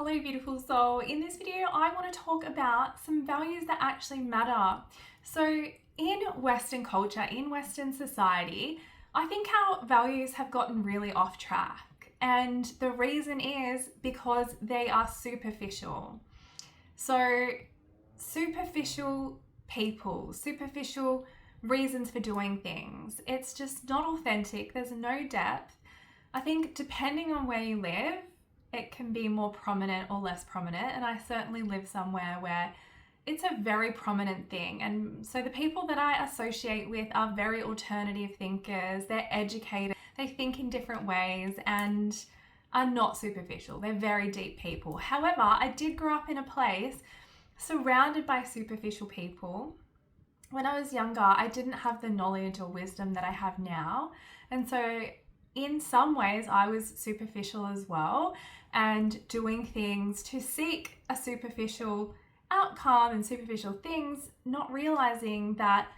Hello, beautiful soul. In this video, I want to talk about some values that actually matter. So, in Western culture, in Western society, I think our values have gotten really off track. And the reason is because they are superficial. So, superficial people, superficial reasons for doing things. It's just not authentic. There's no depth. I think depending on where you live, it can be more prominent or less prominent. And I certainly live somewhere where it's a very prominent thing. And so the people that I associate with are very alternative thinkers. They're educated. They think in different ways and are not superficial. They're very deep people. However, I did grow up in a place surrounded by superficial people. When I was younger, I didn't have the knowledge or wisdom that I have now. And so in some ways, I was superficial as well and doing things to seek a superficial outcome and superficial things, not realizing that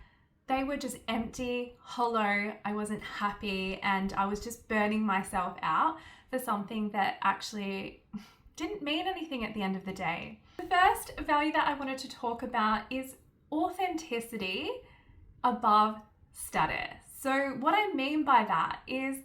they were just empty, hollow. I wasn't happy and I was just burning myself out for something that actually didn't mean anything at the end of the day. The first value that I wanted to talk about is authenticity above status. So what I mean by that is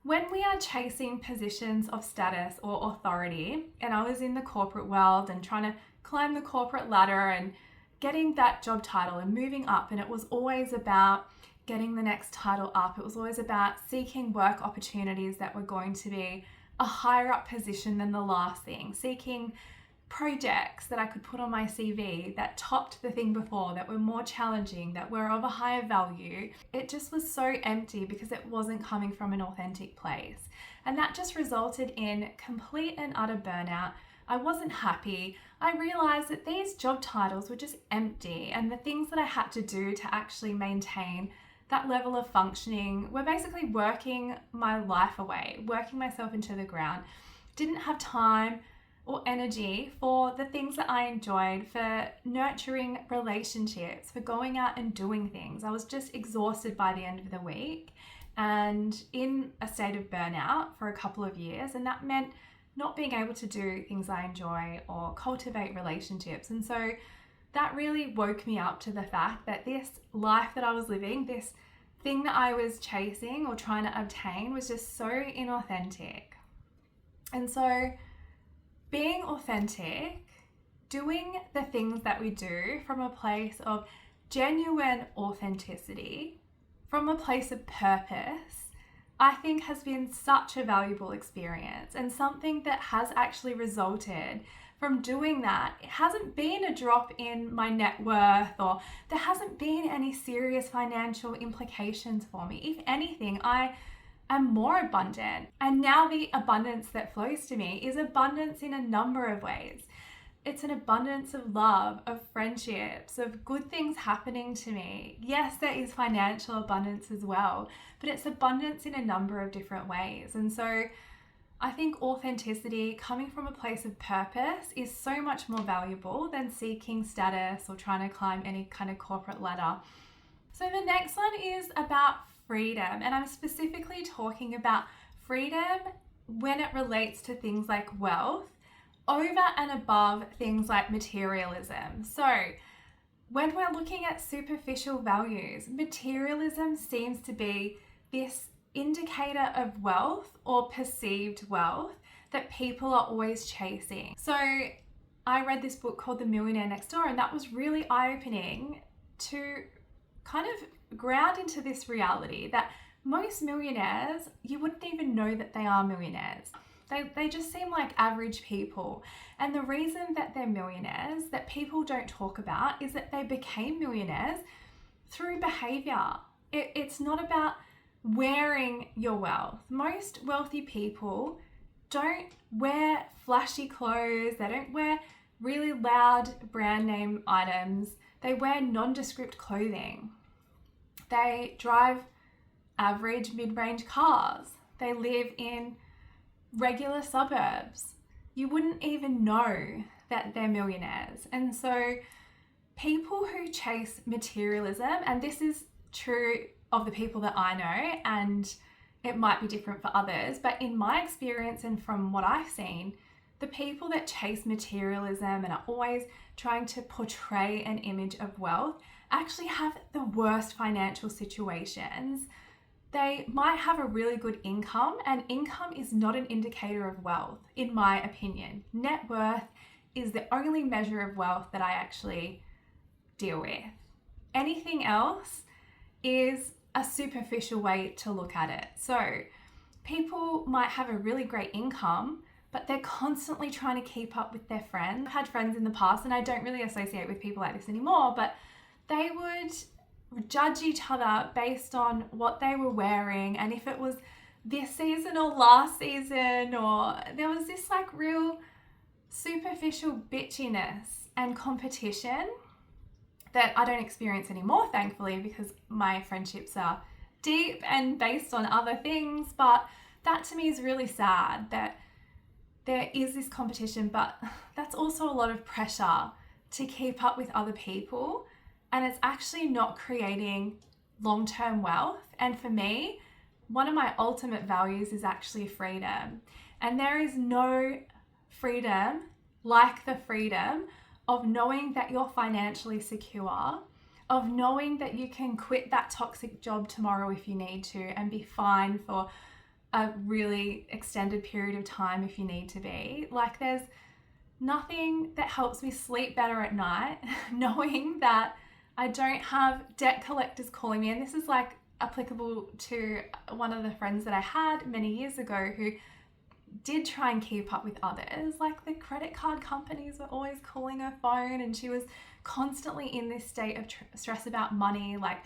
when we are chasing positions of status or authority, and I was in the corporate world and trying to climb the corporate ladder and getting that job title and moving up, and it was always about getting the next title up. It was always about seeking work opportunities that were going to be a higher up position than the last thing, seeking projects that I could put on my CV that topped the thing before, that were more challenging, that were of a higher value. It just was so empty because it wasn't coming from an authentic place. And that just resulted in complete and utter burnout. I wasn't happy. I realized that these job titles were just empty, and the things that I had to do to actually maintain that level of functioning were basically working my life away, working myself into the ground. Didn't have time or energy for the things that I enjoyed, for nurturing relationships, for going out and doing things. I was just exhausted by the end of the week and in a state of burnout for a couple of years. And that meant not being able to do things I enjoy or cultivate relationships. And so that really woke me up to the fact that this life that I was living, this thing that I was chasing or trying to obtain, was just so inauthentic. And so being authentic, doing the things that we do from a place of genuine authenticity, from a place of purpose, I think has been such a valuable experience, and something that has actually resulted from doing that. It hasn't been a drop in my net worth, or there hasn't been any serious financial implications for me. If anything, I'm more abundant. And now the abundance that flows to me is abundance in a number of ways. It's an abundance of love, of friendships, of good things happening to me. Yes, there is financial abundance as well, but it's abundance in a number of different ways. And so I think authenticity, coming from a place of purpose, is so much more valuable than seeking status or trying to climb any kind of corporate ladder. So the next one is about freedom, and I'm specifically talking about freedom when it relates to things like wealth over and above things like materialism. So when we're looking at superficial values, materialism seems to be this indicator of wealth or perceived wealth that people are always chasing. So I read this book called The Millionaire Next Door, and that was really eye-opening to kind of ground into this reality that most millionaires, you wouldn't even know that they are millionaires. They just seem like average people. And the reason that they're millionaires that people don't talk about is that they became millionaires through behavior. It's not about wearing your wealth. Most wealthy people don't wear flashy clothes. They don't wear really loud brand name items. They wear nondescript clothing. They drive average mid-range cars. They live in regular suburbs. You wouldn't even know that they're millionaires. And so people who chase materialism, and this is true of the people that I know, and it might be different for others, but in my experience and from what I've seen, The people that chase materialism and are always trying to portray an image of wealth actually have the worst financial situations. They might have a really good income, and income is not an indicator of wealth, in my opinion. Net worth is the only measure of wealth that I actually deal with. Anything else is a superficial way to look at it. So people might have a really great income, but they're constantly trying to keep up with their friends. I've had friends in the past, and I don't really associate with people like this anymore, but they would judge each other based on what they were wearing, and if it was this season or last season, or there was this like real superficial bitchiness and competition that I don't experience anymore, thankfully, because my friendships are deep and based on other things. But that to me is really sad, that there is this competition, but that's also a lot of pressure to keep up with other people, and it's actually not creating long-term wealth. And for me, one of my ultimate values is actually freedom. And there is no freedom like the freedom of knowing that you're financially secure, of knowing that you can quit that toxic job tomorrow if you need to and be fine for a really extended period of time if you need to be. Like, there's nothing that helps me sleep better at night knowing that I don't have debt collectors calling me. And this is like applicable to one of the friends that I had many years ago who did try and keep up with others. Like, the credit card companies were always calling her phone, and she was constantly in this state of stress about money. Like,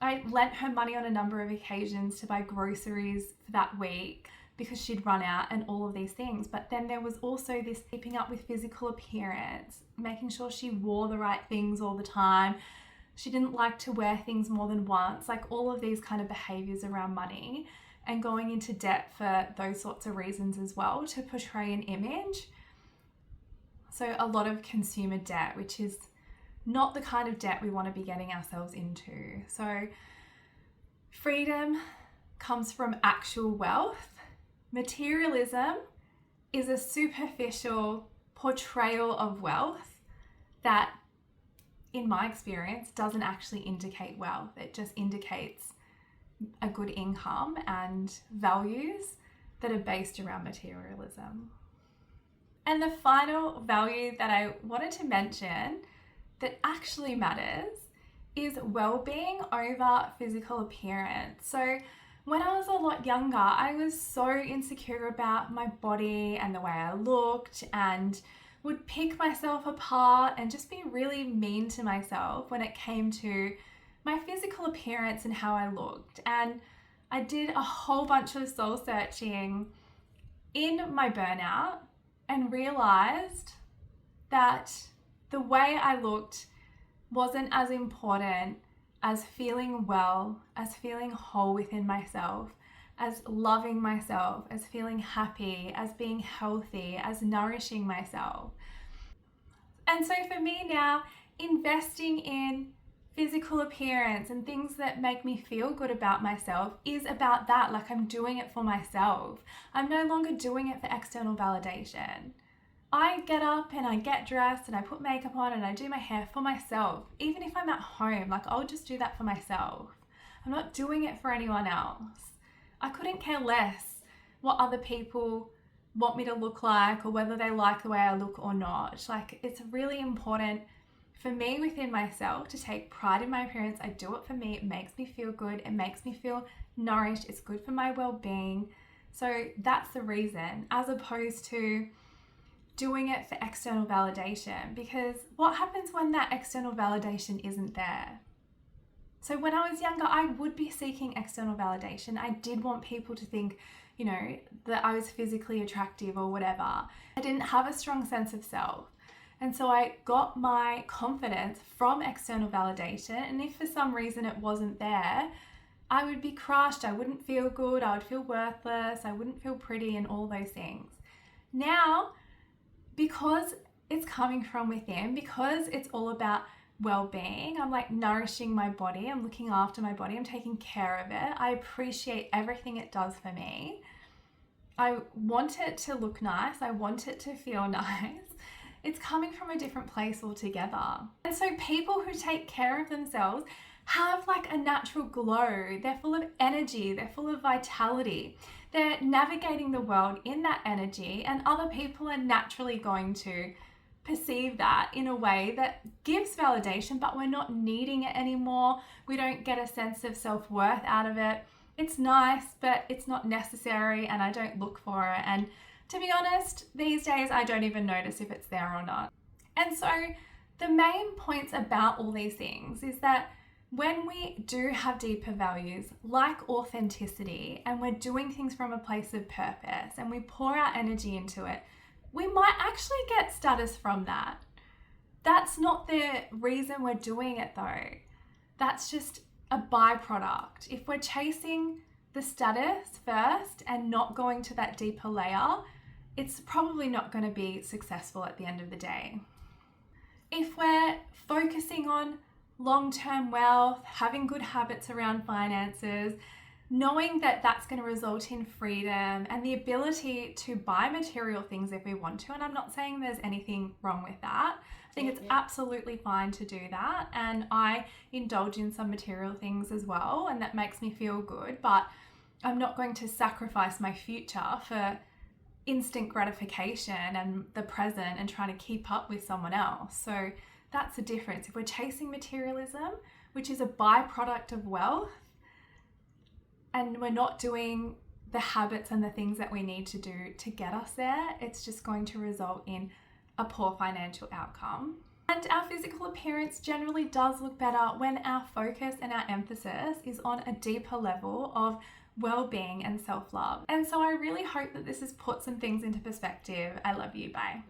I lent her money on a number of occasions to buy groceries for that week because she'd run out and all of these things. But then there was also this keeping up with physical appearance, making sure she wore the right things all the time. She didn't like to wear things more than once, like all of these kind of behaviors around money, and going into debt for those sorts of reasons as well, to portray an image. So a lot of consumer debt, which is not the kind of debt we want to be getting ourselves into. So freedom comes from actual wealth. Materialism is a superficial portrayal of wealth that, in my experience, doesn't actually indicate wealth. It just indicates a good income and values that are based around materialism. And the final value that I wanted to mention that actually matters is well-being over physical appearance. So when I was a lot younger, I was so insecure about my body and the way I looked, and would pick myself apart and just be really mean to myself when it came to my physical appearance and how I looked. And I did a whole bunch of soul searching in my burnout and realized that the way I looked wasn't as important as feeling well, as feeling whole within myself, as loving myself, as feeling happy, as being healthy, as nourishing myself. And so for me now, investing in physical appearance and things that make me feel good about myself is about that. Like, I'm doing it for myself. I'm no longer doing it for external validation. I get up and I get dressed and I put makeup on and I do my hair for myself. Even if I'm at home, like, I'll just do that for myself. I'm not doing it for anyone else. I couldn't care less what other people want me to look like or whether they like the way I look or not. Like, it's really important for me within myself to take pride in my appearance. I do it for me. It makes me feel good. It makes me feel nourished. It's good for my well-being. So that's the reason, as opposed to doing it for external validation. Because what happens when that external validation isn't there? So when I was younger, I would be seeking external validation. I did want people to think, you know, that I was physically attractive or whatever. I didn't have a strong sense of self. And so I got my confidence from external validation. And if for some reason it wasn't there, I would be crushed. I wouldn't feel good. I would feel worthless. I wouldn't feel pretty and all those things. Now, because it's coming from within, because it's all about well-being, I'm like nourishing my body. I'm looking after my body. I'm taking care of it. I appreciate everything it does for me. I want it to look nice. I want it to feel nice. It's coming from a different place altogether. And so people who take care of themselves have like a natural glow. They're full of energy. They're full of vitality. They're navigating the world in that energy, and other people are naturally going to perceive that in a way that gives validation, but we're not needing it anymore. We don't get a sense of self-worth out of it. It's nice, but it's not necessary, and I don't look for it. And to be honest, these days I don't even notice if it's there or not. And so the main points about all these things is that when we do have deeper values like authenticity, and we're doing things from a place of purpose, and we pour our energy into it, we might actually get status from that. That's not the reason we're doing it though. That's just a byproduct. If we're chasing the status first and not going to that deeper layer, it's probably not going to be successful at the end of the day. If we're focusing on long-term wealth, having good habits around finances, knowing that that's going to result in freedom and the ability to buy material things if we want to. And I'm not saying there's anything wrong with that. I think it's absolutely fine to do that. And I indulge in some material things as well, and that makes me feel good. But I'm not going to sacrifice my future for instant gratification and the present and trying to keep up with someone else. So that's the difference. If we're chasing materialism, which is a byproduct of wealth, and we're not doing the habits and the things that we need to do to get us there, it's just going to result in a poor financial outcome. And our physical appearance generally does look better when our focus and our emphasis is on a deeper level of well-being and self-love. And so I really hope that this has put some things into perspective. I love you. Bye.